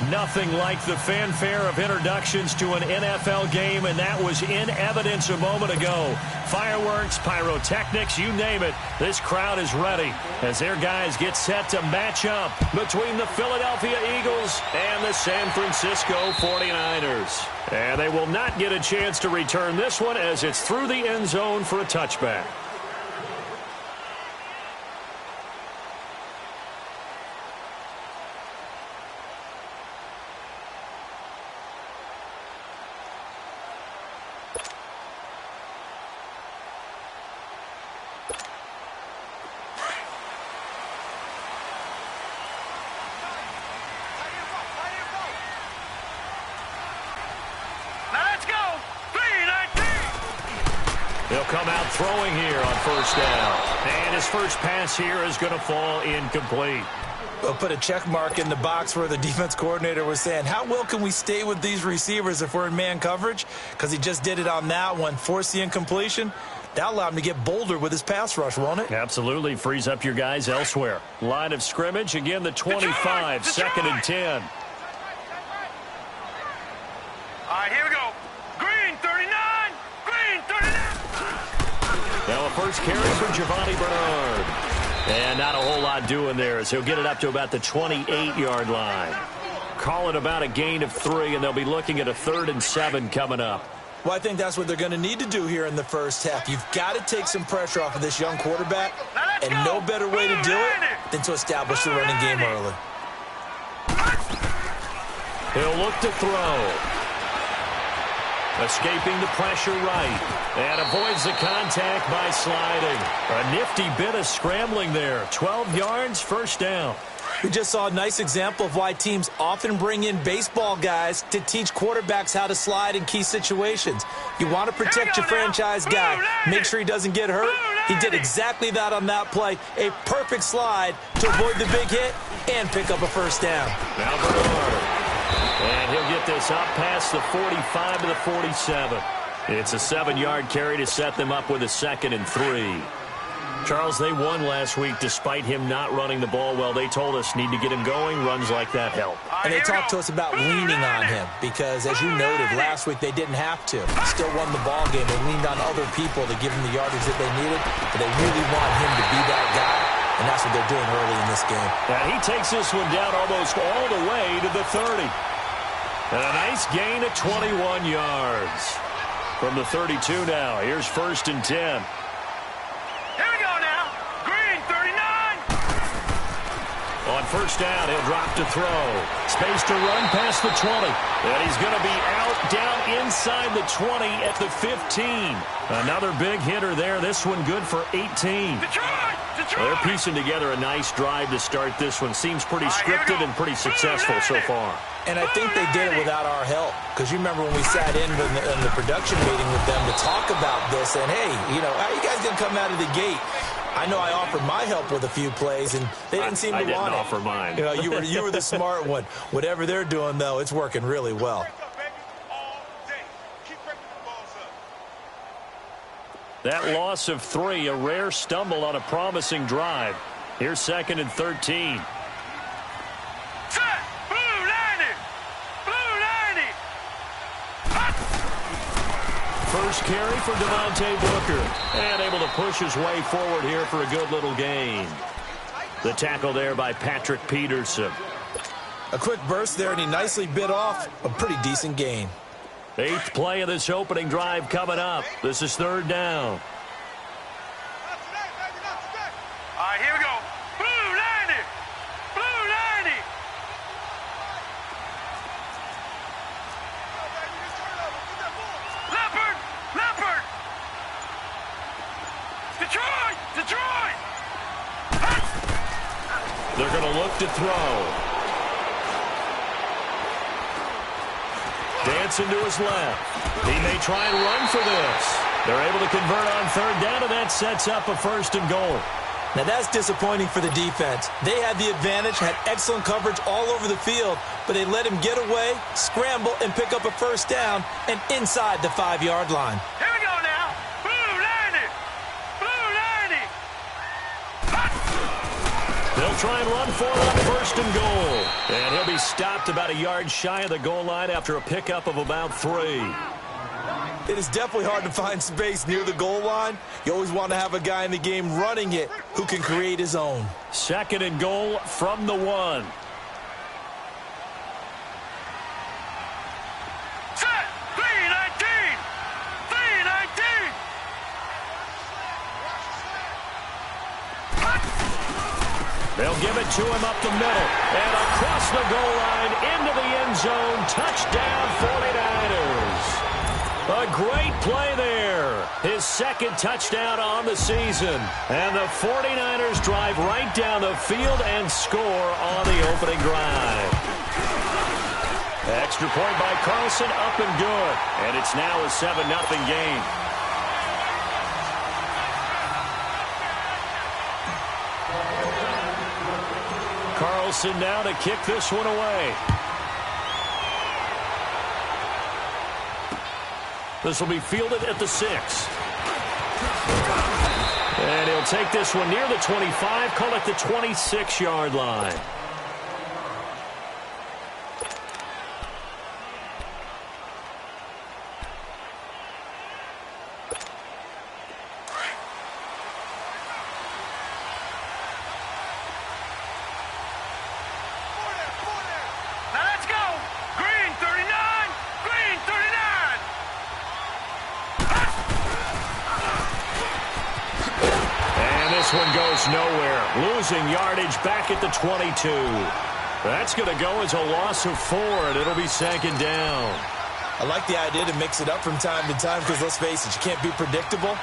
Nothing like the fanfare of introductions to an NFL game, and that was in evidence a moment ago. Fireworks, pyrotechnics, you name it. This crowd is ready as their guys get set to match up between the Philadelphia Eagles and the San Francisco 49ers. And they will not get a chance to return this one as it's through the end zone for a touchback. He'll come out throwing here on first down. And his first pass here is going to fall incomplete. We'll put a check mark in the box where the defense coordinator was saying, how well can we stay with these receivers if we're in man coverage? Because he just did it on that one, forced the incompletion. That allowed him to get bolder with his pass rush, won't it? Absolutely. Frees up your guys elsewhere. Line of scrimmage, again, the 25, second and 10. All right, here we go. Green, 39. Green, 39. Now a first carry for Giovanni Bernard. And not a whole lot doing there as he'll get it up to about the 28-yard line. Call it about a gain of 3, and they'll be looking at a 3rd and 7 coming up. Well, I think that's what they're going to need to do here in the first half. You've got to take some pressure off of this young quarterback, and no better way to do it than to establish the running game early. He'll look to throw. Escaping the pressure right. And avoids the contact by sliding. A nifty bit of scrambling there. 12 yards, first down. We just saw a nice example of why teams often bring in baseball guys to teach quarterbacks how to slide in key situations. You want to protect your franchise guy. Make sure he doesn't get hurt. He did exactly that on that play. A perfect slide to avoid the big hit and pick up a first down. Now Bernard. And he'll get this up past the 45 to the 47. It's a 7-yard carry to set them up with a 2nd and 3. Charles, they won last week despite him not running the ball well. They told us need to get him going. Runs like that help. And they talked to us about leaning on him because, as you noted, last week they didn't have to. Still won the ball game. They leaned on other people to give him the yardage that they needed, but they really want him to be that guy, and that's what they're doing early in this game. Now he takes this one down almost all the way to the 30. And a nice gain of 21 yards. From the 32 now, here's 1st and 10. Here we go now. Green, 39. On first down, he'll drop to throw. Space to run past the 20. And he's going to be out down inside the 20 at the 15. Another big hitter there. This one good for 18. Detroit! They're piecing together a nice drive to start this one. Seems pretty scripted and pretty successful so far. And I think they did it without our help. Because you remember when we sat in the production meeting with them to talk about this. And, hey, you know, how are you guys going to come out of the gate? I know I offered my help with a few plays, and they didn't seem to want it. I didn't offer mine. You know, you were the smart one. Whatever they're doing, though, it's working really well. That loss of 3, a rare stumble on a promising drive. Here's 2nd and 13. First carry for Devontae Booker. And able to push his way forward here for a good little gain. The tackle there by Patrick Peterson. A quick burst there, and he nicely bit off a pretty decent gain. 8th play of this opening drive coming up. This is 3rd down. All right, here we go. Blue 90. Blue 90. Leopard. Leopard. Detroit. Detroit. They're going to look to throw. Dancing to his left. He may try and run for this. They're able to convert on 3rd down, and that sets up a 1st and goal. Now, that's disappointing for the defense. They had the advantage, had excellent coverage all over the field, but they let him get away, scramble, and pick up a 1st down and inside the 5-yard line. Here we go now. Blue 90. Blue 90. They'll try and run for it on first and goal. And he'll be stopped about a yard shy of the goal line after a pickup of about 3. It is definitely hard to find space near the goal line. You always want to have a guy in the game running it who can create his own. Second and goal from the 1. Set. 319. 319. They'll give it to him up the middle. And across the goal line into the end zone. Touchdown 49ers. A great play there. His second touchdown on the season. And the 49ers drive right down the field and score on the opening drive. Extra point by Carlson, up and good. And it's now a 7-0 game. Carlson now to kick this one away. This will be fielded at the 6. And he'll take this one near the 25, call it the 26-yard line. Now let's go. Green 39. Green 39. And this one goes nowhere. Losing yardage back at the 22. That's going to go as a loss of 4, and it'll be second down. I like the idea to mix it up from time to time because, let's face it, you can't be predictable.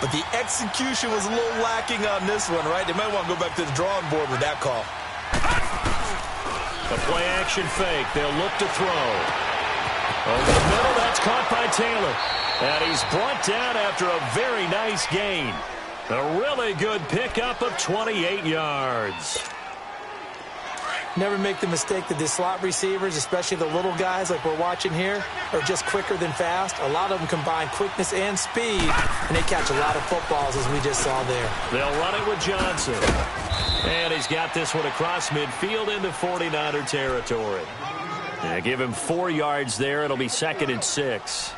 But the execution was a little lacking on this one, right? They might want to go back to the drawing board with that call. A play-action fake. They'll look to throw. Over the middle, that's caught by Taylor. And he's brought down after a very nice gain. A really good pickup of 28 yards. Never make the mistake that the slot receivers, especially the little guys like we're watching here, are just quicker than fast. A lot of them combine quickness and speed, and they catch a lot of footballs, as we just saw there. They'll run it with Johnson. And he's got this one across midfield into 49er territory. Give him 4 yards there. It'll be second and 6.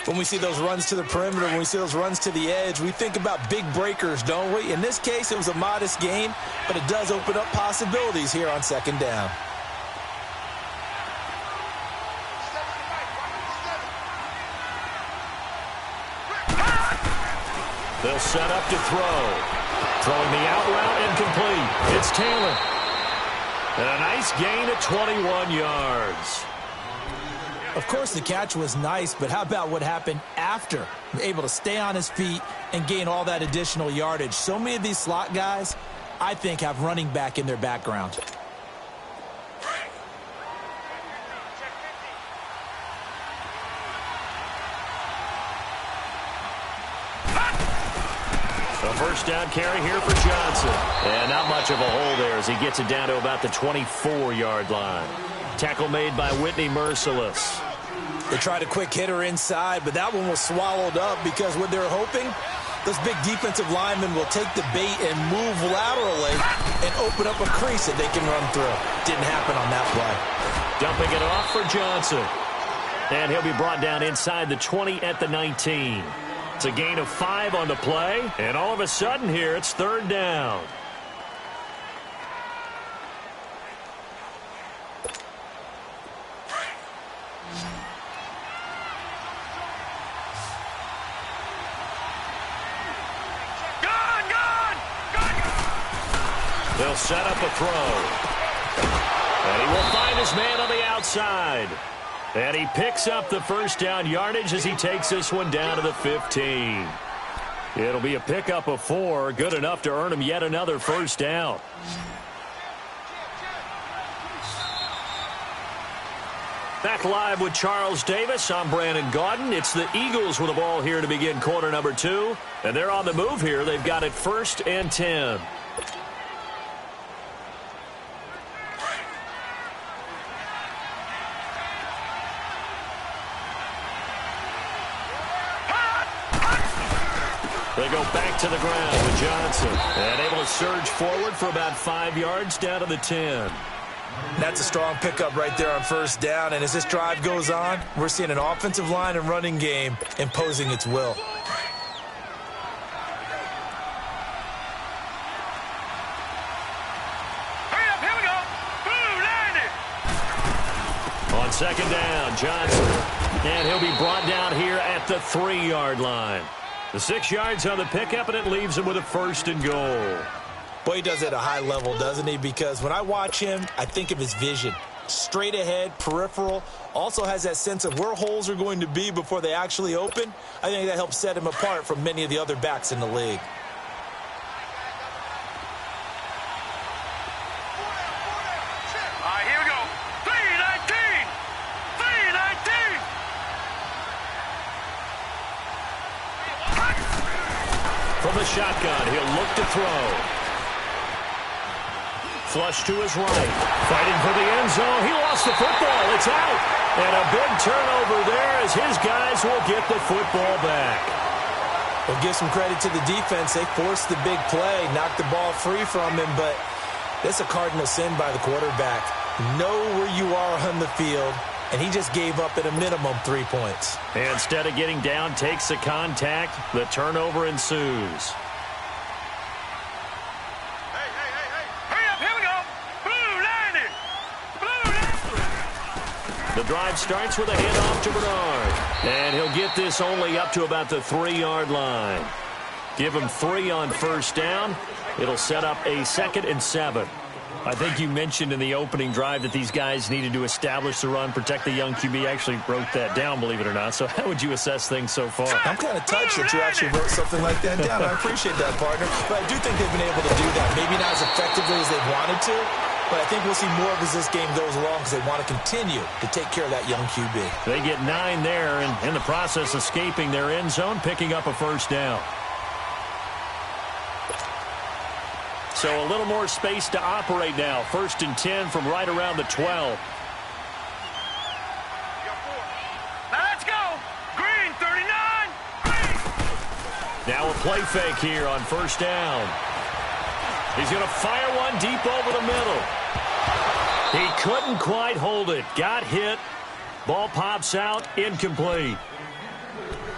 When we see those runs to the perimeter, when we see those runs to the edge, we think about big breakers, don't we? In this case, it was a modest gain, but it does open up possibilities here on second down. They'll set up to throw. Throwing the out route incomplete. It's Taylor. And a nice gain at 21 yards. Of course, the catch was nice, but how about what happened after? Able to stay on his feet and gain all that additional yardage. So many of these slot guys, I think, have running back in their background. A first down carry here for Johnson. And not much of a hole there as he gets it down to about the 24-yard line. Tackle made by Whitney Merciless. They tried a quick hitter inside, but that one was swallowed up because what they're hoping, those big defensive linemen will take the bait and move laterally and open up a crease that they can run through. Didn't happen on that play. Dumping it off for Johnson. And he'll be brought down inside the 20 at the 19. It's a gain of 5 on the play, and all of a sudden here it's third down. They'll set up a throw. And he will find his man on the outside. And he picks up the first down yardage as he takes this one down to the 15. It'll be a pickup of 4, good enough to earn him yet another first down. Back live with Charles Davis. I'm Brandon Gaudin. It's the Eagles with the ball here to begin quarter number 2. And they're on the move here. They've got it 1st and 10. They go back to the ground with Johnson. And able to surge forward for about 5 yards down to the 10. That's a strong pickup right there on first down. And as this drive goes on, we're seeing an offensive line and running game imposing its will. Hurry up, here we go. Boom, landed. On second down, Johnson. And he'll be brought down here at the 3-yard line. The 6 yards on the pickup, and it leaves him with a first and goal. Boy, he does it at a high level, doesn't he? Because when I watch him, I think of his vision. Straight ahead, peripheral, also has that sense of where holes are going to be before they actually open. I think that helps set him apart from many of the other backs in the league. All right, here we go. 319. 319. From the shotgun, he'll look to throw. Flush to his right. Fighting for the end zone. He lost the football. It's out. And a big turnover there as his guys will get the football back. Well, give some credit to the defense. They forced the big play, knocked the ball free from him, but that's a cardinal sin by the quarterback. Know where you are on the field, and he just gave up at a minimum 3 points. And instead of getting down, takes the contact. The turnover ensues. The drive starts with a handoff to Bernard. And he'll get this only up to about the 3-yard line. Give him 3 on first down. It'll set up a 2nd and 7. I think you mentioned in the opening drive that these guys needed to establish the run, protect the young QB. I actually wrote that down, believe it or not. So how would you assess things so far? I'm kind of touched that you actually wrote something like that down. I appreciate that, partner. But I do think they've been able to do that. Maybe not as effectively as they wanted to. But I think we'll see more of as this game goes along because they want to continue to take care of that young QB. They get 9 there, and in the process escaping their end zone, picking up a first down. So a little more space to operate now. 1st and 10 from right around the 12. Now let's go. Green, 39. Green. Now a play fake here on first down. He's going to fire one deep over the middle. He couldn't quite hold it. Got hit. Ball pops out. Incomplete.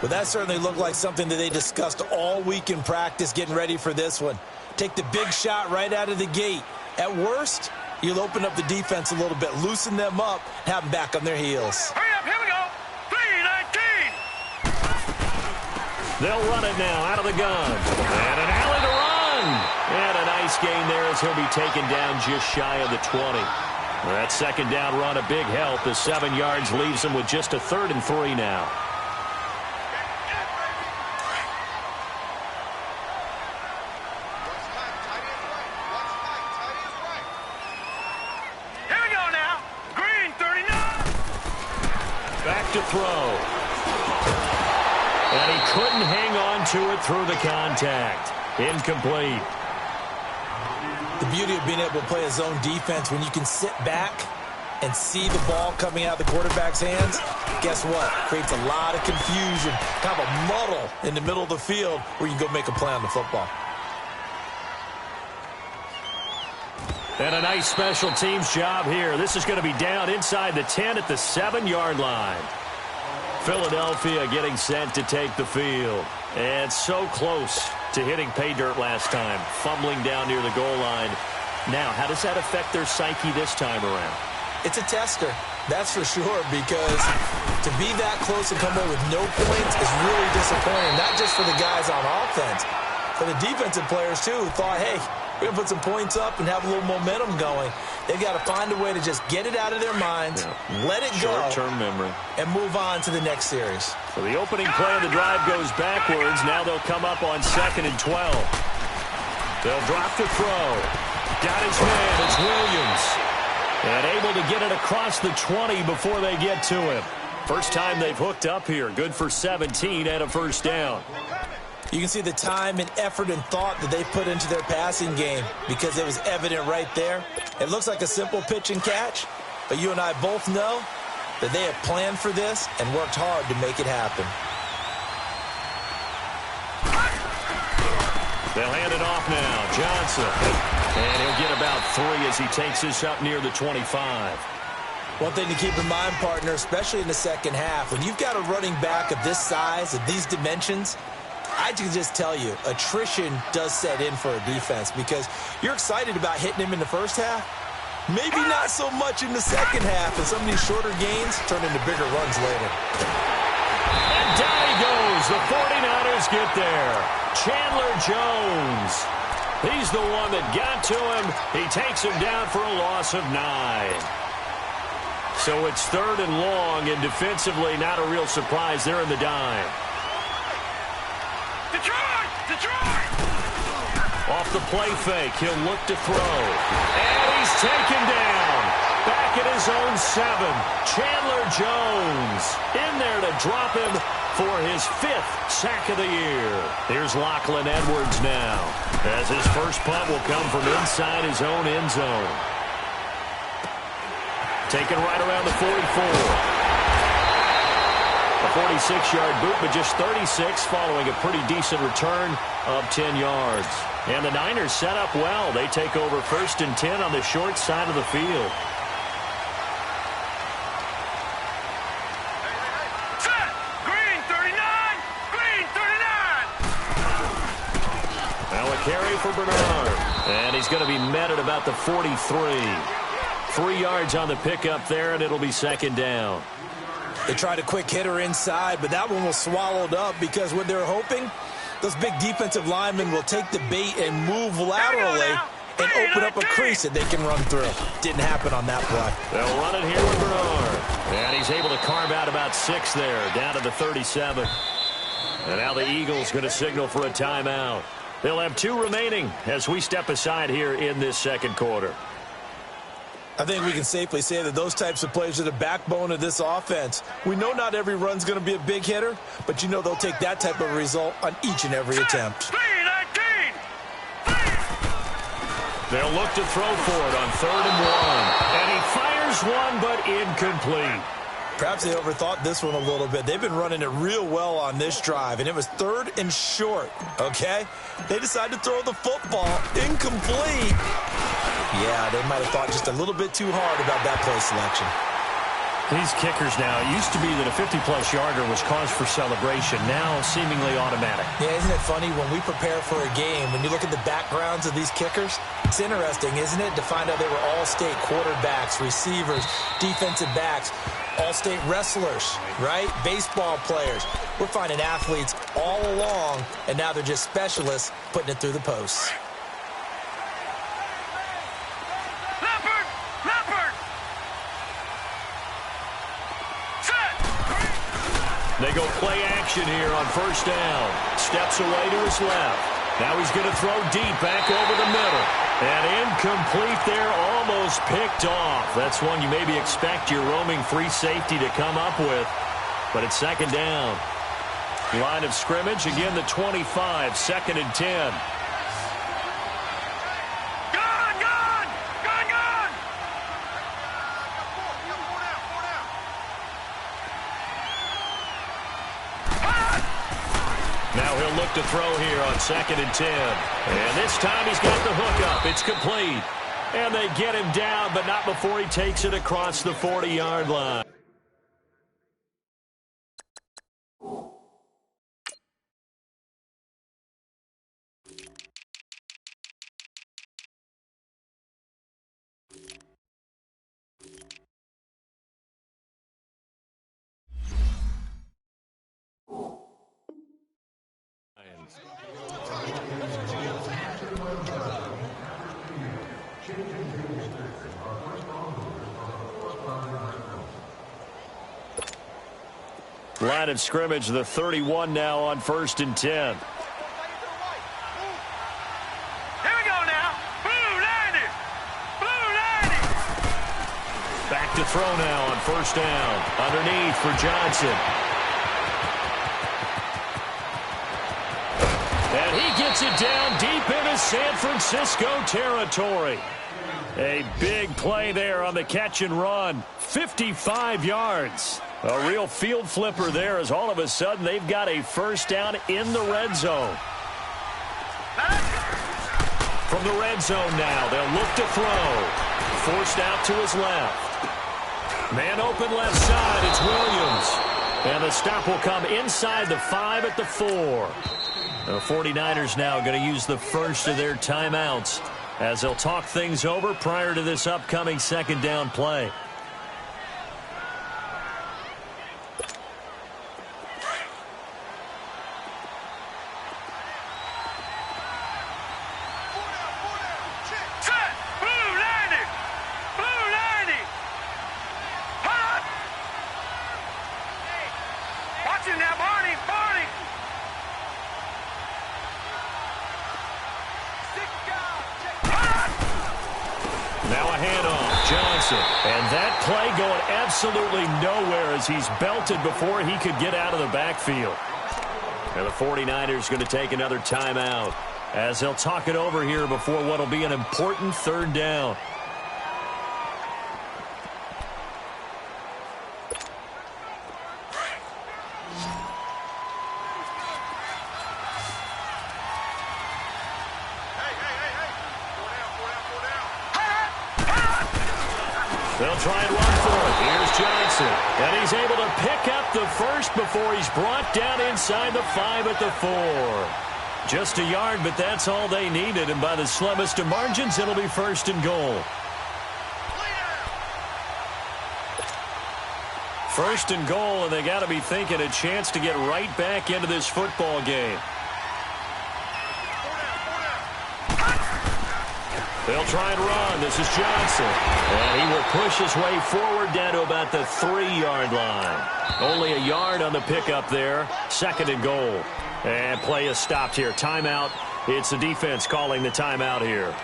Well, that certainly looked like something that they discussed all week in practice getting ready for this one. Take the big shot right out of the gate. At worst, you'll open up the defense a little bit, loosen them up, have them back on their heels. Hurry up, here we go. 319. They'll run it now out of the gun. And an alley to run. And a nice gain there as he'll be taken down just shy of the 20. That second down run, a big help. The 7 yards leaves him with just a 3rd and 3 now. Here we go now. Green, 39. Back to throw. And he couldn't hang on to it through the contact. Incomplete. The beauty of being able to play a zone defense when you can sit back and see the ball coming out of the quarterback's hands, guess what? Creates a lot of confusion, kind of a muddle in the middle of the field where you can go make a play on the football. And a nice special teams job here. This is going to be down inside the 10 at the 7-yard line. Philadelphia getting set to take the field. And so close to hitting pay dirt last time. Fumbling down near the goal line. Now, how does that affect their psyche this time around? It's a tester, that's for sure, because to be that close and come away with no points is really disappointing, not just for the guys on offense, for the defensive players, too, who thought, hey, we're going to put some points up and have a little momentum going. They've got to find a way to just get it out of their minds, let it go, short-term memory, and move on to the next series. So the opening play of the drive goes backwards. Now they'll come up on 2nd and 12. They'll drop to throw. Got his man. It's Williams. And able to get it across the 20 before they get to him. First time they've hooked up here. Good for 17 and a first down. You can see the time and effort and thought that they put into their passing game because it was evident right there. It looks like a simple pitch and catch, but you and I both know that they have planned for this and worked hard to make it happen. They'll hand it off now. Johnson. And he'll get about 3 as he takes this up near the 25. One thing to keep in mind, partner, especially in the second half, when you've got a running back of this size, of these dimensions, I can just tell you, attrition does set in for a defense because you're excited about hitting him in the first half. Maybe not so much in the second half, and some of these shorter gains turn into bigger runs later. And down he goes. The 49ers get there. Chandler Jones. He's the one that got to him. He takes him down for a loss of 9. So it's 3rd and long, and defensively not a real surprise. They're in the dime. Detroit! Detroit! Off the play fake, he'll look to throw. And he's taken down. Back at his own 7. Chandler Jones in there to drop him for his 5th sack of the year. Here's Lachlan Edwards now, as his first punt will come from inside his own end zone. Taken right around the 44. A 46-yard boot, but just 36 following a pretty decent return of 10 yards. And the Niners set up well. They take over 1st and 10 on the short side of the field. Set! Green 39! Green 39! Now a carry for Bernard. And he's going to be met at about the 43. 3 yards on the pickup there, and it'll be 2nd down. They tried a quick hitter inside, but that one was swallowed up because what they're hoping, those big defensive linemen will take the bait and move laterally and open up a crease that they can run through. Didn't happen on that play. They'll run it here with Bernard. And he's able to carve out about 6 there, down to the 37. And now the Eagles going to signal for a timeout. They'll have 2 remaining as we step aside here in this second quarter. I think we can safely say that those types of plays are the backbone of this offense. We know not every run's going to be a big hitter, but you know they'll take that type of result on each and every attempt. 3-19! They'll look to throw for it on 3rd and 1. And he fires one, but incomplete. Perhaps they overthought this one a little bit. They've been running it real well on this drive, and it was 3rd and short, okay? They decided to throw the football incomplete. Yeah, they might have thought just a little bit too hard about that play selection. These kickers now, it used to be that a 50-plus yarder was cause for celebration. Now seemingly automatic. Yeah, isn't it funny when we prepare for a game, when you look at the backgrounds of these kickers, it's interesting, isn't it, to find out they were all-state quarterbacks, receivers, defensive backs, all-state wrestlers, right? Baseball players. We're finding athletes all along, and now they're just specialists putting it through the posts. They go play action here on 1st down. Steps away to his left. Now he's going to throw deep back over the middle. And incomplete there, almost picked off. That's one you maybe expect your roaming free safety to come up with. But it's 2nd down. Line of scrimmage, again the 25, 2nd and 10. Now he'll look to throw here on 2nd and 10. And this time he's got the hook up. It's complete. And they get him down, but not before he takes it across the 40-yard line. Line of scrimmage, the 31 now on 1st and 10. Here we go now. Blue 90. Blue 90. Back to throw now on 1st down. Underneath for Johnson. And he gets it down deep into San Francisco territory. A big play there on the catch and run. 55 yards. A real field flipper there as all of a sudden they've got a 1st down in the red zone. Now from the red zone now. They'll look to throw. Forced out to his left. Man open left side. It's Williams. And the stop will come inside the 5 at the 4. The 49ers now going to use the first of their timeouts as they'll talk things over prior to this upcoming second down play. And that play going absolutely nowhere as he's belted before he could get out of the backfield. And the 49ers going to take another timeout as they'll talk it over here before what will be an important third down. They'll try and run for it. Here's Johnson. And he's able to pick up the first before he's brought down inside the 5 at the 4. Just a yard, but that's all they needed. And by the slimmest of margins, it'll be first and goal. First and goal, and they got to be thinking a chance to get right back into this football game. They'll try and run. This is Johnson. And he will push his way forward down to about the 3-yard line. Only a yard on the pickup there. Second and goal. And play is stopped here. Timeout. It's the defense calling the timeout here.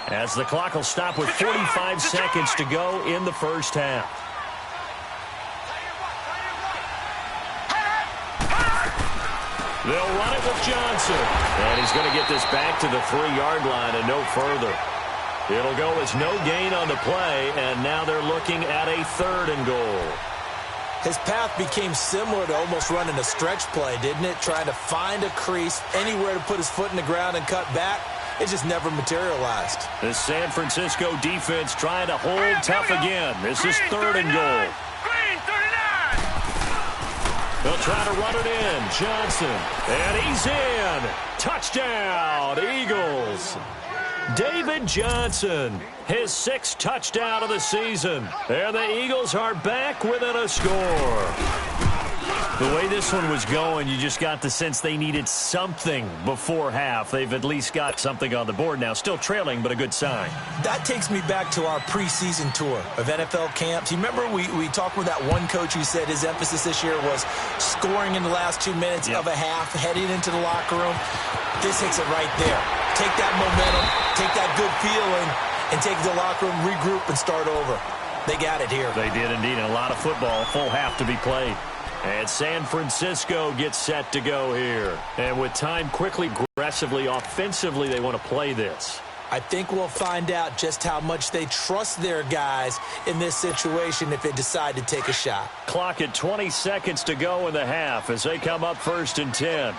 As the clock will stop with 45 seconds to go in the first half. They'll run it with Johnson. And he's going to get this back to the 3-yard line and no further. It'll go as no gain on the play, and now they're looking at a third and goal. His path became similar to almost running a stretch play, didn't it? Trying to find a crease, anywhere to put his foot in the ground and cut back. It just never materialized. The San Francisco defense trying to hold tough again. This is third and goal. They'll try to run it in. Johnson. And he's in. Touchdown, Eagles. David Johnson, his 6th touchdown of the season. And the Eagles are back within a score. The way this one was going, you just got the sense they needed something before half. They've at least got something on the board now. Still trailing, but a good sign. That takes me back to our preseason tour of NFL camps. You remember we talked with that one coach who said his emphasis this year was scoring in the last 2 minutes of a half, heading into the locker room. This hits it right there. Take that momentum, take that good feeling, and take the locker room, regroup, and start over. They got it here. They did indeed, and a lot of football, full half to be played. And San Francisco gets set to go here. And with time quickly, aggressively, offensively, they want to play this. I think we'll find out just how much they trust their guys in this situation if they decide to take a shot. Clock at 20 seconds to go in the half as they come up 1st and 10. All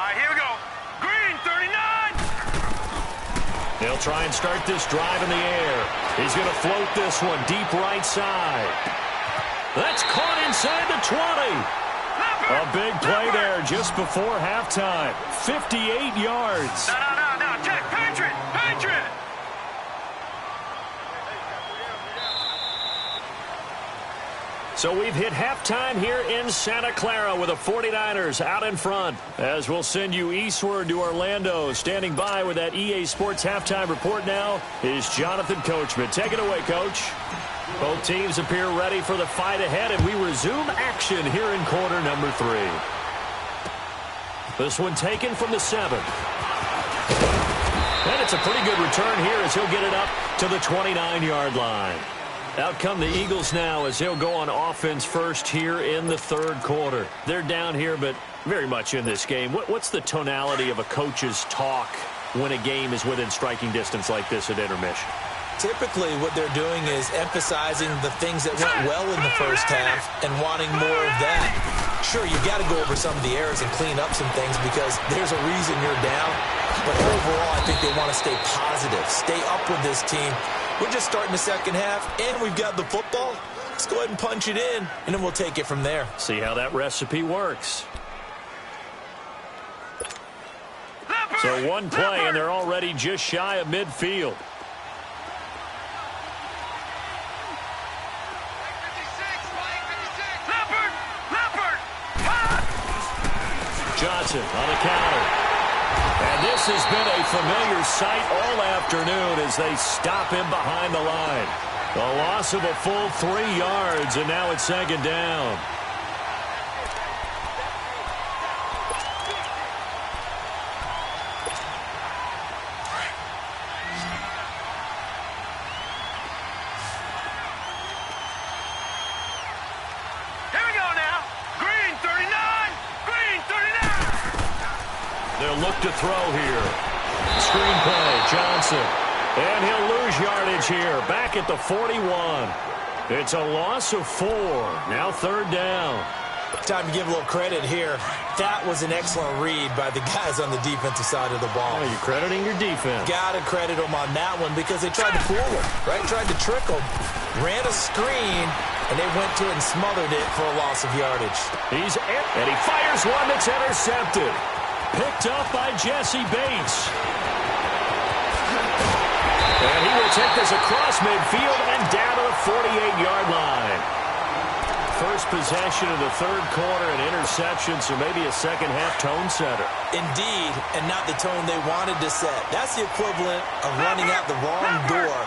right, here we go. Green, 39. They'll try and start this drive in the air. He's going to float this one deep right side. That's caught inside the 20. A big play there just before halftime. 58 yards. No. Check. Patriot. So we've hit halftime here in Santa Clara with the 49ers out in front. As we'll send you eastward to Orlando. Standing by with that EA Sports halftime report now is Jonathan Coachman. Take it away, Coach. Both teams appear ready for the fight ahead, and we resume action here in quarter number 3. This one taken from the 7. And it's a pretty good return here as he'll get it up to the 29-yard line. Out come the Eagles now as they'll go on offense first here in the third quarter. They're down here, but very much in this game. What's the tonality of a coach's talk when a game is within striking distance like this at intermission? Typically, what they're doing is emphasizing the things that went well in the first half and wanting more of that. Sure, you've got to go over some of the errors and clean up some things because there's a reason you're down. But overall, I think they want to stay positive, stay up with this team. We're just starting the second half, and we've got the football. Let's go ahead and punch it in, and then we'll take it from there. See how that recipe works. So one play, and they're already just shy of midfield. Johnson on the counter. And this has been a familiar sight all afternoon as they stop him behind the line. A loss of a full 3 yards, and now it's second down. Look to throw here. Screen play, Johnson. And he'll lose yardage here. Back at the 41. It's a loss of 4. Now third down. Time to give a little credit here. That was an excellent read by the guys on the defensive side of the ball. Oh, you're crediting your defense. Got to credit them on that one because they tried to fool him, right? Tried to trick him. Ran a screen, and they went to it and smothered it for a loss of yardage. And he fires one that's intercepted. Picked up by Jesse Bates. And he will take this across midfield and down to the 48-yard line. First possession of the third quarter, an interception, so maybe a second-half tone setter. Indeed, and not the tone they wanted to set. That's the equivalent of running out the wrong door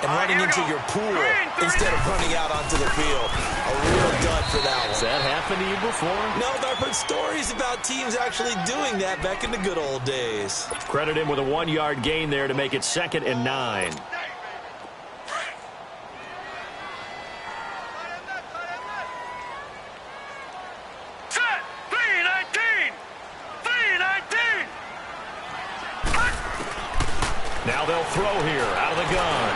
and running into your pool instead of running out onto the field. A real dud for that one. Has that happened to you before? No, but I've heard stories about teams actually doing that back in the good old days. Credit him with a 1-yard gain there to make it 2nd and 9. Set! 3-19! 3-19! Now they'll throw here out of the gun.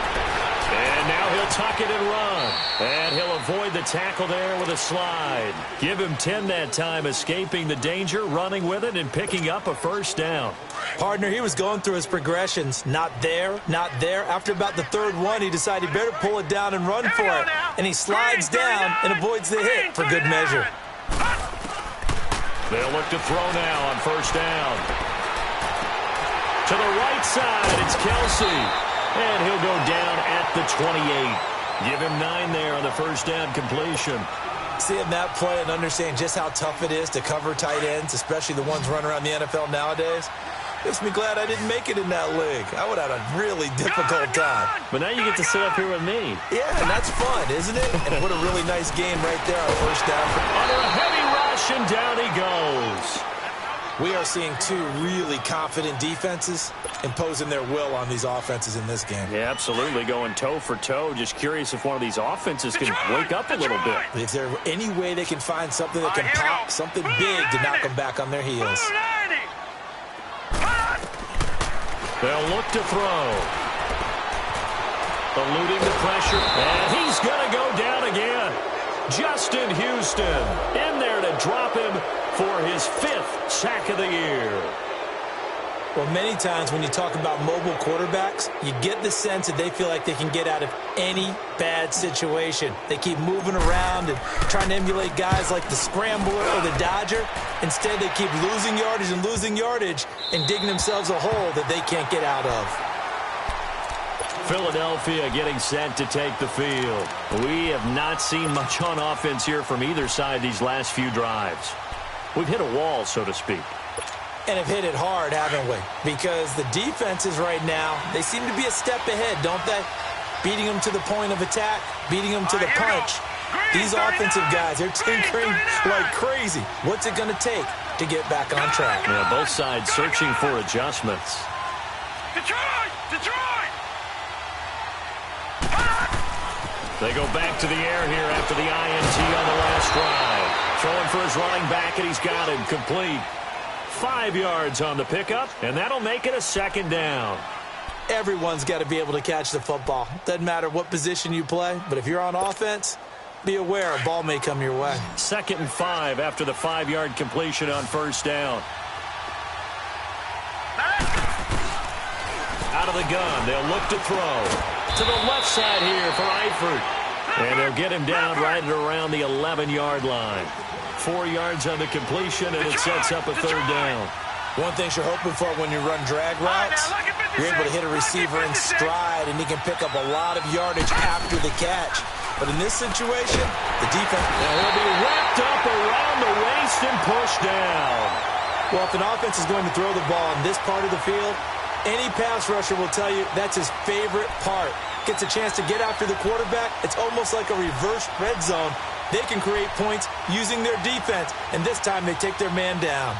And now he'll tuck it and run. And he'll avoid the tackle there with a slide. Give him 10 that time, escaping the danger, running with it, and picking up a first down. Partner, he was going through his progressions. Not there, not there. After about the third one, he decided he better pull it down and run for it. And he slides down and avoids the hit for good measure. They'll look to throw now on first down. To the right side, it's Kelsey. And he'll go down at the 28. Give him 9 there on the first down completion. Seeing that play and understanding just how tough it is to cover tight ends, especially the ones running around the NFL nowadays, makes me glad I didn't make it in that league. I would have had a really difficult time. But now you get to sit up here with me. Yeah, and that's fun, isn't it? And what a really nice game right there on first down. Under a heavy rush, and down he goes. We are seeing 2 really confident defenses imposing their will on these offenses in this game. Yeah, absolutely, going toe for toe. Just curious if one of these offenses can wake up a little bit. Is there any way they can find something that can pop, something big to knock them back on their heels? They'll look to throw. Eluding the pressure, and he's going to go down again. Justin Houston in there to drop him for his 5th sack of the year. Well, many times when you talk about mobile quarterbacks, you get the sense that they feel like they can get out of any bad situation. They keep moving around and trying to emulate guys like the Scrambler or the Dodger. Instead, they keep losing yardage and digging themselves a hole that they can't get out of. Philadelphia getting set to take the field. We have not seen much on offense here from either side these last few drives. We've hit a wall, so to speak. And have hit it hard, haven't we? Because the defenses right now, they seem to be a step ahead, don't they? Beating them to the point of attack, beating them to the punch. These offensive guys, they're tinkering like crazy. What's it going to take to get back on track? Yeah, both sides searching for adjustments. Detroit! Detroit! They go back to the air here after the INT on the last drive. Throwing for his running back, and he's got him complete. 5 yards on the pickup, and that'll make it a second down. Everyone's got to be able to catch the football. Doesn't matter what position you play, but if you're on offense, be aware a ball may come your way. 2nd and 5 after the 5-yard completion on first down. Out of the gun, they'll look to throw. To the left side here for Eifert. And they'll get him down right at around the 11-yard line. 4 yards on the completion, and it sets up a 3rd down. One thing you're hoping for when you run drag routes, you're able to hit a receiver in stride, and he can pick up a lot of yardage after the catch. But in this situation, the defense... He'll be wrapped up around the waist and pushed down. Well, if an offense is going to throw the ball in this part of the field, any pass rusher will tell you that's his favorite part. Gets a chance to get after the quarterback. It's almost like a reverse red zone. They can create points using their defense, and this time they take their man down.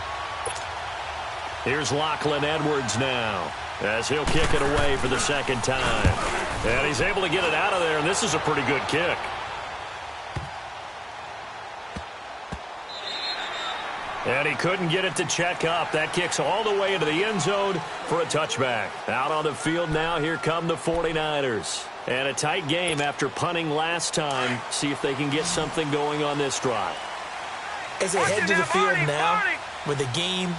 Here's Lachlan Edwards now, as he'll kick it away for the 2nd time. And he's able to get it out of there, and this is a pretty good kick. And he couldn't get it to check up. That kicks all the way into the end zone for a touchback. Out on the field now, here come the 49ers. And a tight game after punting last time. See if they can get something going on this drive. As they head to the field now, with the game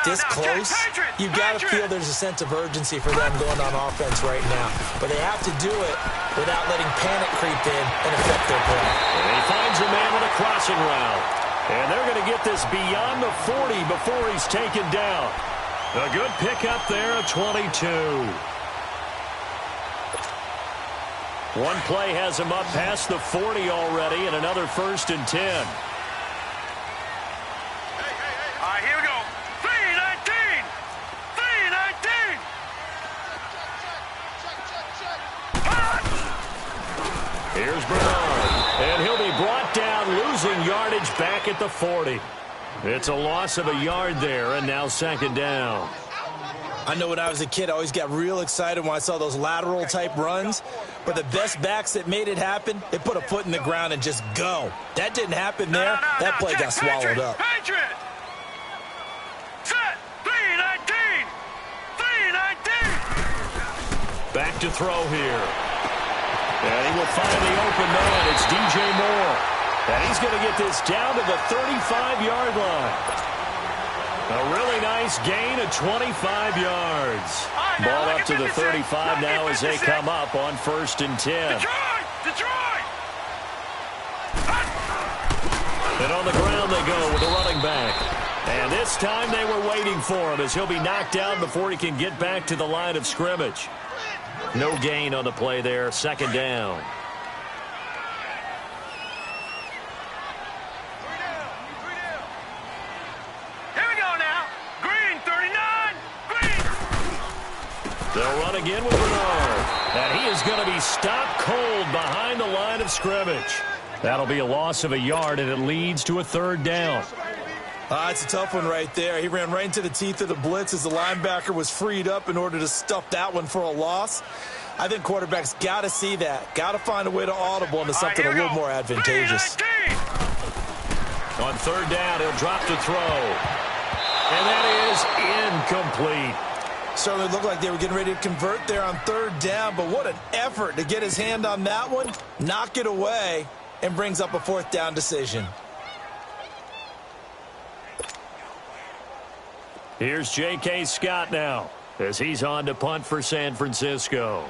this close, you've got to feel there's a sense of urgency for them going on offense right now. But they have to do it without letting panic creep in and affect their play. And he finds a man on a crossing route. And they're going to get this beyond the 40 before he's taken down. A good pickup there at 22. One play has him up past the 40 already, and another 1st and 10. All right, here we go. 3-19. 3-19. Here's Bernard. And he'll be brought down, losing yardage back at the 40. It's a loss of a yard there, and now 2nd down. I know when I was a kid, I always got real excited when I saw those lateral-type runs. But the best backs that made it happen, they put a foot in the ground and just go. That didn't happen there. That play got swallowed up. Patriot. Set. 3-19. 3-19. Back to throw here. And he will find the open man. It's DJ Moore. And he's going to get this down to the 35-yard line. A really nice gain of 25 yards. Ball up to the 35 now as they come up on 1st and 10. Detroit! And on the ground they go with the running back. And this time they were waiting for him as he'll be knocked down before he can get back to the line of scrimmage. No gain on the play there. 2nd down. Here we go now. Green, 39. Green. They'll run again with Bernard. And he is going to be stopped cold behind the line of scrimmage. That'll be a loss of a yard, and it leads to a 3rd down. It's a tough one right there. He ran right into the teeth of the blitz as the linebacker was freed up in order to stuff that one for a loss. I think quarterbacks got to see that. Got to find a way to audible into something a little more advantageous. On 3rd down, he'll drop to throw. And that is incomplete. Certainly looked like they were getting ready to convert there on 3rd down, but what an effort to get his hand on that one, knock it away, and brings up a 4th down decision. Here's J.K. Scott now as he's on to punt for San Francisco.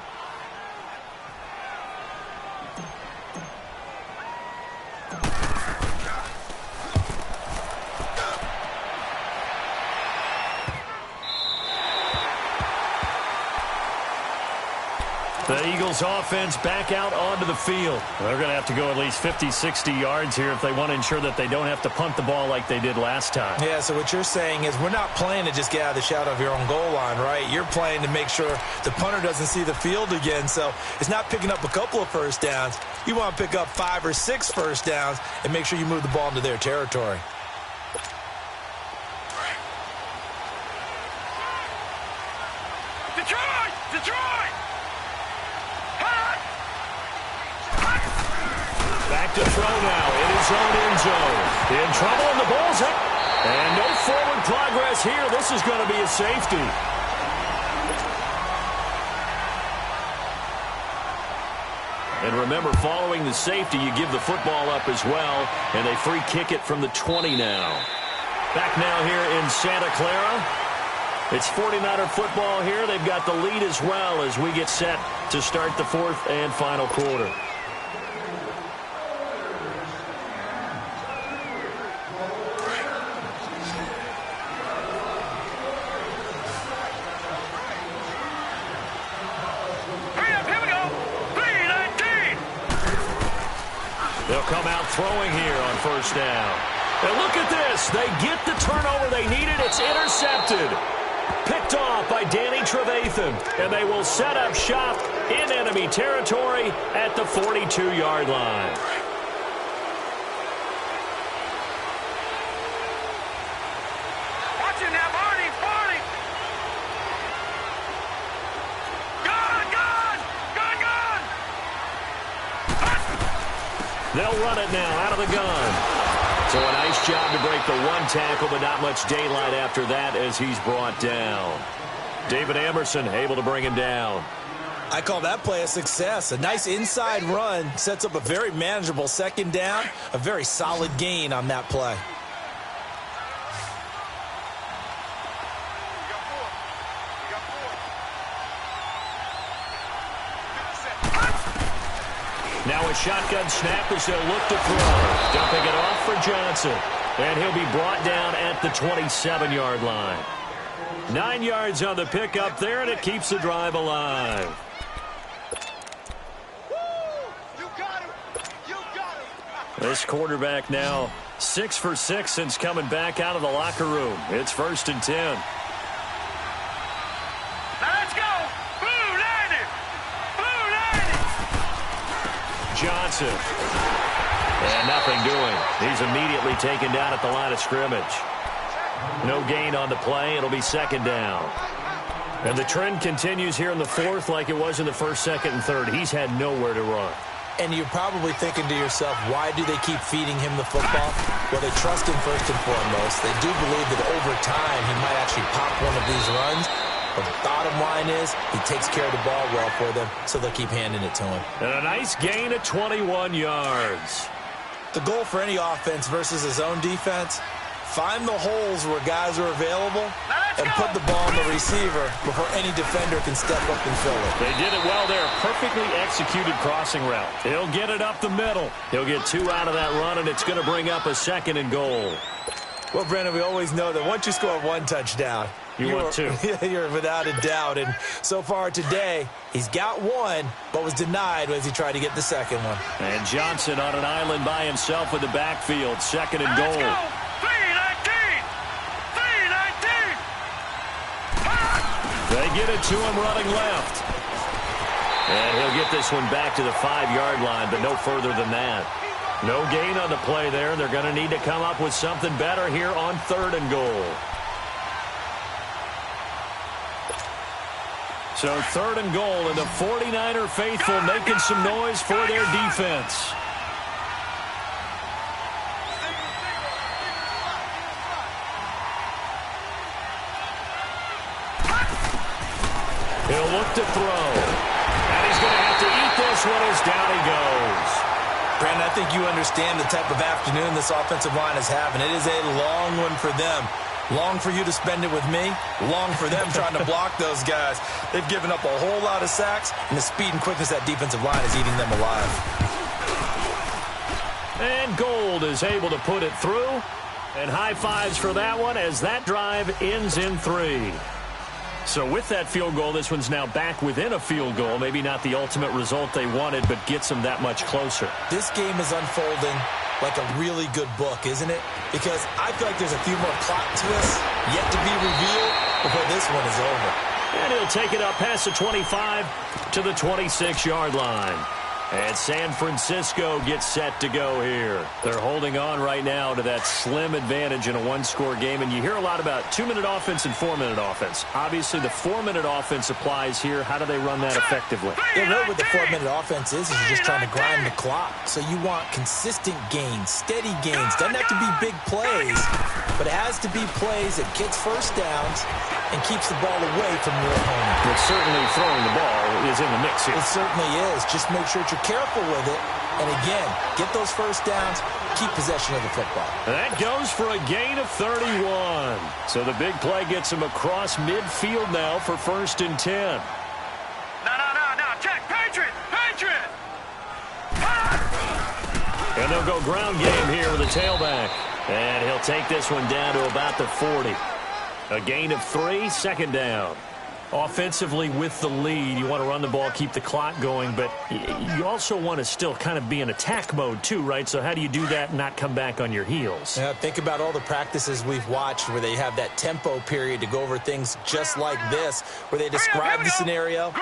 The Eagles offense back out onto the field. They're going to have to go at least 50, 60 yards here if they want to ensure that they don't have to punt the ball like they did last time. Yeah, so what you're saying is we're not playing to just get out of the shadow of your own goal line, right? You're playing to make sure the punter doesn't see the field again. So it's not picking up a couple of first downs. You want to pick up 5 or 6 first downs and make sure you move the ball into their territory. Detroit! Back to throw now in his own end zone. In trouble, and the ball's up. And no forward progress here. This is going to be a safety. And remember, following the safety, you give the football up as well, and they free kick it from the 20 now. Back now here in Santa Clara. It's 49er football here. They've got the lead as well as we get set to start the fourth and final quarter. They'll come out throwing here on first down. And look at this. They get the turnover they needed. It's intercepted. Picked off by Danny Trevathan. And they will set up shop in enemy territory at the 42-yard line. Watch him now, Barney. They'll run it now out of the gun. So a nice job to break the one tackle, but not much daylight after that as he's brought down. David Emerson able to bring him down. I call that play a success. A nice inside run sets up a very manageable second down. A very solid gain on that play. Now a shotgun snap as they'll look to throw. Dumping it off for Johnson. And he'll be brought down at the 27-yard line. 9 yards on the pickup there, and it keeps the drive alive. This quarterback now 6 for 6 since coming back out of the locker room. It's 1st and 10. Now let's go. Blue 90. Johnson. And nothing doing. He's immediately taken down at the line of scrimmage. No gain on the play. It'll be 2nd down. And the trend continues here in the 4th like it was in the 1st, 2nd, and 3rd. He's had nowhere to run. And you're probably thinking to yourself, why do they keep feeding him the football? Well, they trust him first and foremost. They do believe that over time he might actually pop one of these runs. But the bottom line is he takes care of the ball well for them, so they'll keep handing it to him. And a nice gain of 21 yards. The goal for any offense versus his own defense, find the holes where guys are available and put the ball on the receiver before any defender can step up and fill it. They did it well there. Perfectly executed crossing route. He'll get it up the middle. He'll get 2 out of that run, and it's going to bring up a 2nd and goal. Well, Brandon, we always know that once you score 1 touchdown, you want 2. You're without a doubt. And so far today, he's got 1, but was denied as he tried to get the 2nd one. And Johnson on an island by himself in the backfield. 2nd and goal. They get it to him running left. And he'll get this one back to the 5-yard line, but no further than that. No gain on the play there. They're going to need to come up with something better here on 3rd and goal. So 3rd and goal, and the 49er faithful making some noise for their defense. He'll look to throw. And he's going to have to eat this one as down he goes. Brandon, I think you understand the type of afternoon this offensive line is having. It is a long one for them. Long for you to spend it with me. Long for them trying to block those guys. They've given up a whole lot of sacks, and the speed and quickness of that defensive line is eating them alive. And Gold is able to put it through. And high fives for that one as that drive ends in 3. So with that field goal, this one's now back within a field goal. Maybe not the ultimate result they wanted, but gets them that much closer. This game is unfolding like a really good book, isn't it? Because I feel like there's a few more plot twists yet to be revealed before this one is over. And he'll take it up past the 25 to the 26-yard line. And San Francisco gets set to go here. They're holding on right now to that slim advantage in a 1-score game. And you hear a lot about 2-minute offense and 4-minute offense. Obviously, the 4-minute offense applies here. How do they run that effectively? Yeah, really what the 4-minute offense is you're just trying to grind the clock. So you want consistent gains, steady gains. Doesn't have to be big plays, but it has to be plays that gets first downs and keeps the ball away from your opponent. But certainly throwing the ball is in the mix here. It certainly is. Just make sure that you're careful with it, and again, get those first downs, keep possession of the football. That goes for a gain of 31. So the big play gets him across midfield now for 1st and 10. No. Check. Patriot. And they'll go ground game here with a tailback. And he'll take this one down to about the 40. A gain of 3, 2nd down. Offensively with the lead, you want to run the ball, keep the clock going, but you also want to still kind of be in attack mode too, right? So how do you do that and not come back on your heels? Yeah, think about all the practices we've watched where they have that tempo period to go over things just like this, where they describe the scenario,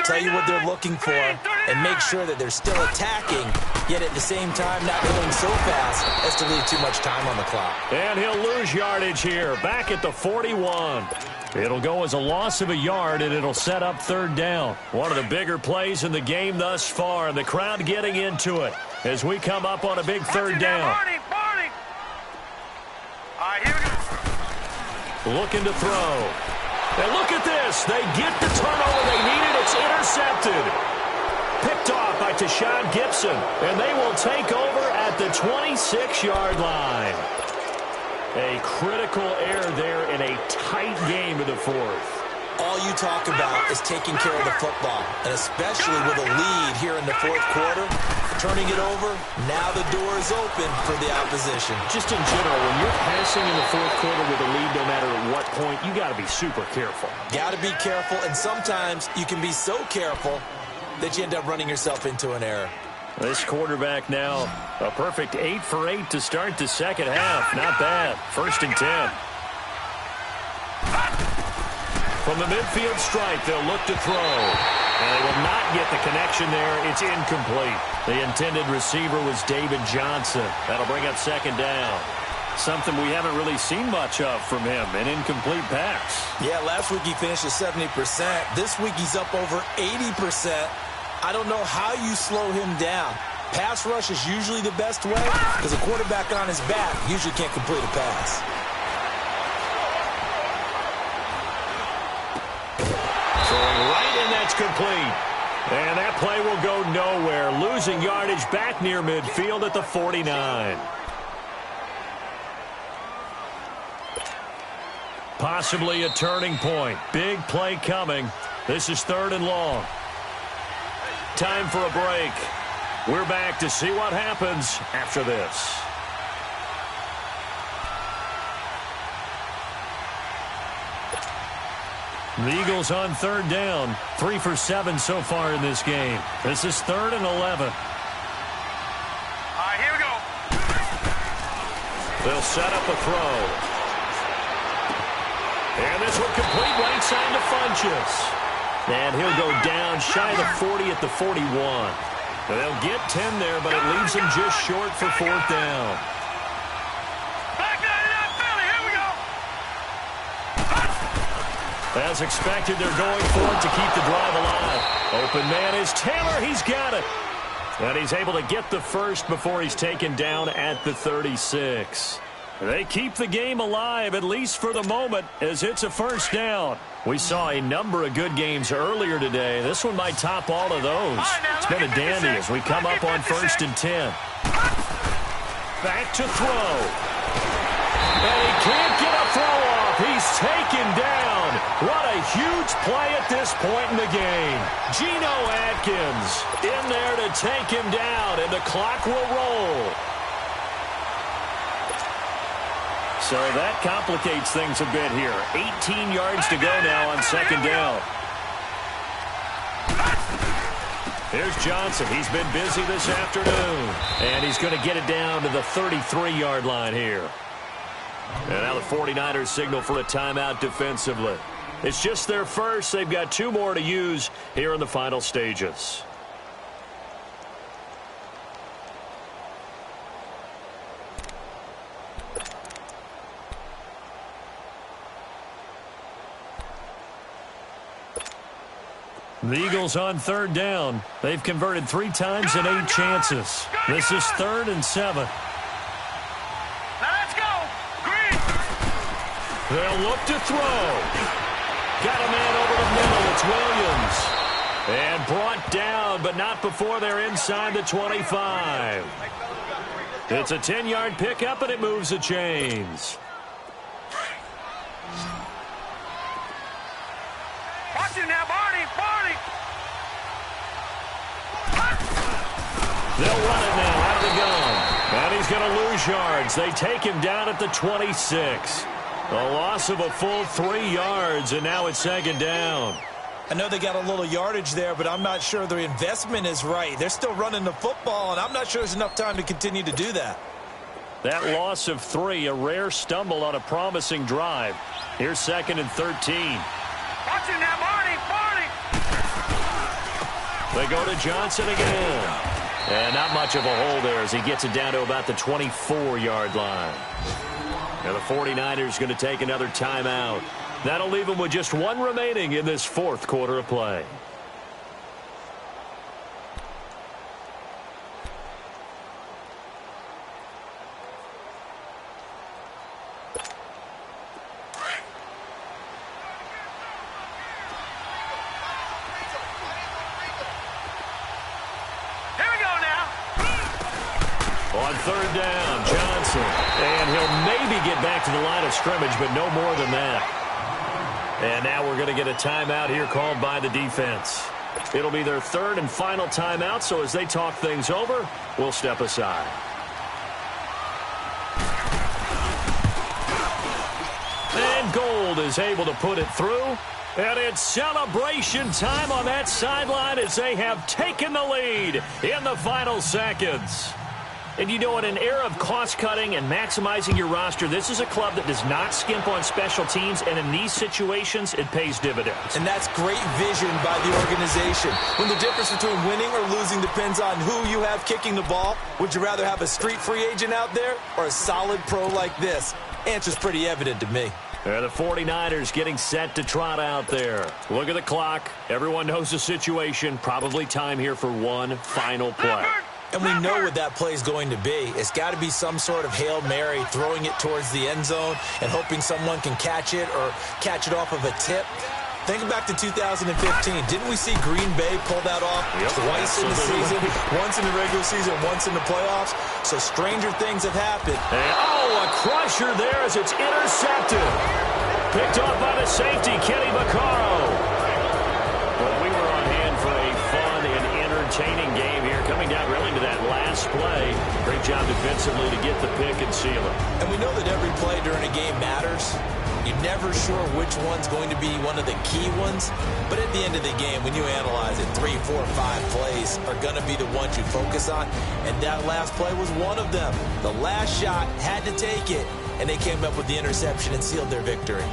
tell you what they're looking for, and make sure that they're still attacking, yet at the same time not going so fast as to leave too much time on the clock. And he'll lose yardage here, back at the 41. It'll go as a loss of a yard, and it'll set up 3rd down. One of the bigger plays in the game thus far, and the crowd getting into it as we come up on a big 3rd down. Barney. All right, here we go. Looking to throw. And look at this. They get the turnover they needed. It's intercepted. Picked off by Tashawn Gibson, and they will take over at the 26-yard line. A critical error there in a tight game in the 4th. All you talk about is taking care of the football, and especially with a lead here in the 4th quarter, turning it over, now the door is open for the opposition. Just in general, when you're passing in the 4th quarter with a lead, no matter at what point, you got to be super careful. Got to be careful, and sometimes you can be so careful that you end up running yourself into an error. This quarterback now, a perfect 8 for 8 to start the 2nd half. Not bad. 1st and 10. From the midfield stripe, they'll look to throw. And they will not get the connection there. It's incomplete. The intended receiver was David Johnson. That'll bring up 2nd down. Something we haven't really seen much of from him, an incomplete pass. Yeah, last week he finished at 70%. This week he's up over 80%. I don't know how you slow him down. Pass rush is usually the best way because a quarterback on his back usually can't complete a pass. Throwing right, and that's complete. And that play will go nowhere. Losing yardage back near midfield at the 49. Possibly a turning point. Big play coming. This is 3rd and long. Time for a break. We're back to see what happens after this. The Eagles on 3rd down. 3 for 7 so far in this game. This is 3rd and 11. All right, here we go. They'll set up a throw. And this one complete right side to Funchess. And he'll go down shy of the 40 at the 41. They'll get 10 there, but it leaves him just short for 4th down. Back down, Philly. Here we go. As expected, they're going for it to keep the drive alive. Open man is Taylor. He's got it. And he's able to get the first before he's taken down at the 36. They keep the game alive, at least for the moment, as it's a 1st down. We saw a number of good games earlier today. This one might top all of those. It's been a dandy as we come up on 1st and 10. Back to throw. And he can't get a throw off. He's taken down. What a huge play at this point in the game. Geno Atkins in there to take him down, and the clock will roll. So that complicates things a bit here. 18 yards to go now on 2nd down. Here's Johnson. He's been busy this afternoon. And he's going to get it down to the 33-yard line here. And now the 49ers signal for a timeout defensively. It's just their first. They've got 2 more to use here in the final stages. The Eagles on 3rd down. They've converted 3 times in 8 chances. This is 3rd and 7. Now let's go. Green. They'll look to throw. Got a man over the middle. It's Williams. And brought down, but not before they're inside the 25. It's a 10-yard pickup, and it moves the chains. Watch it now, Barney. They'll run it now out of the gun. And he's going to lose yards. They take him down at the 26. A loss of a full 3 yards, and now it's second down. I know they got a little yardage there, but I'm not sure their investment is right. They're still running the football, and I'm not sure there's enough time to continue to do that. That loss of 3, a rare stumble on a promising drive. Here's 2nd and 13. Watch it now, Barney. They go to Johnson again. And not much of a hole there as he gets it down to about the 24-yard line. Now the 49ers going to take another timeout. That'll leave them with just 1 remaining in this 4th quarter of play. On 3rd down, Johnson. And he'll maybe get back to the line of scrimmage, but no more than that. And now we're going to get a timeout here called by the defense. It'll be their 3rd and final timeout, so as they talk things over, we'll step aside. And Gold is able to put it through. And it's celebration time on that sideline as they have taken the lead in the final seconds. And you know, in an era of cost-cutting and maximizing your roster, this is a club that does not skimp on special teams, and in these situations, it pays dividends. And that's great vision by the organization. When the difference between winning or losing depends on who you have kicking the ball, would you rather have a street free agent out there or a solid pro like this? Answer's pretty evident to me. The 49ers getting set to trot out there. Look at the clock. Everyone knows the situation. Probably time here for one final play. And we know what that play is going to be. It's got to be some sort of Hail Mary, throwing it towards the end zone and hoping someone can catch it or catch it off of a tip. Think back to 2015. Didn't we see Green Bay pull that off twice in the season? Once in the regular season, once in the playoffs. So stranger things have happened. And, a crusher there as it's intercepted. Picked off by the safety, Kenny Vaccaro. Well, we were on hand for a fun and entertaining game here. Coming down really to that last play. Great job defensively to get the pick and seal it. And we know that every play during a game matters. You're never sure which one's going to be one of the key ones. But at the end of the game, when you analyze it, 3, 4, 5 plays are going to be the ones you focus on. And that last play was one of them. The last shot had to take it. And they came up with the interception and sealed their victory.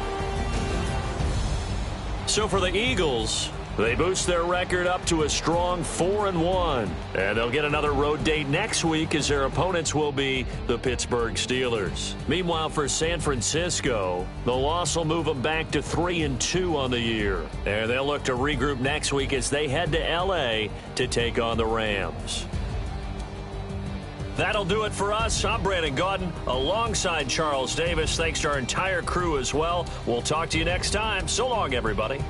So for the Eagles, they boost their record up to a strong 4-1. And they'll get another road date next week as their opponents will be the Pittsburgh Steelers. Meanwhile, for San Francisco, the loss will move them back to 3-2 on the year. And they'll look to regroup next week as they head to L.A. to take on the Rams. That'll do it for us. I'm Brandon Gaudin alongside Charles Davis. Thanks to our entire crew as well. We'll talk to you next time. So long, everybody.